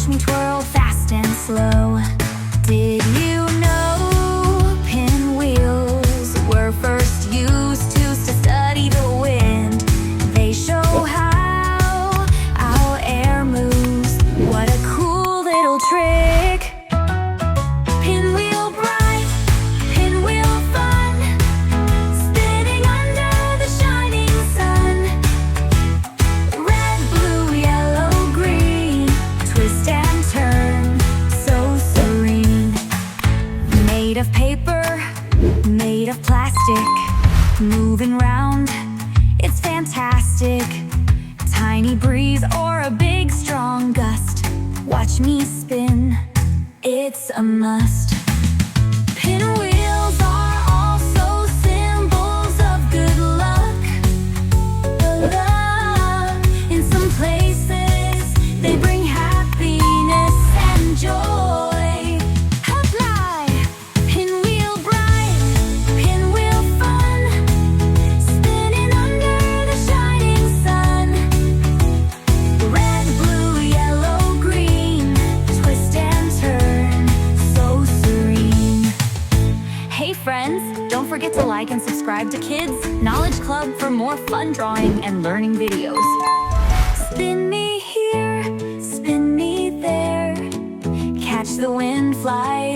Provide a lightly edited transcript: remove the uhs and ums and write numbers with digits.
Watch me twirl fast and slow. Did you know pinwheels were first used to study the wind? They show how our air moves. What a cool little trick! Pinwheel bright, pinwheel fun, spinning under the shining sun. Red, blue, yellow, green, twist and turn, so serene. Made of paper, made of plastic, moving round, it's fantastic. Tiny breeze or a big strong gust, watch me spin, it's a must. Pinwheels are also symbols of good luck. In some places, they bring happiness and joy. Apply! Pinwheel bright, pinwheel fun, spinning under the shining sun. Red, blue, yellow, green, twist and turn, so serene. Hey friends, don't forget to like and subscribe to Kids Knowledge Club for more fun drawing and learning videos. Spin me here, spin me there, catch the wind, fly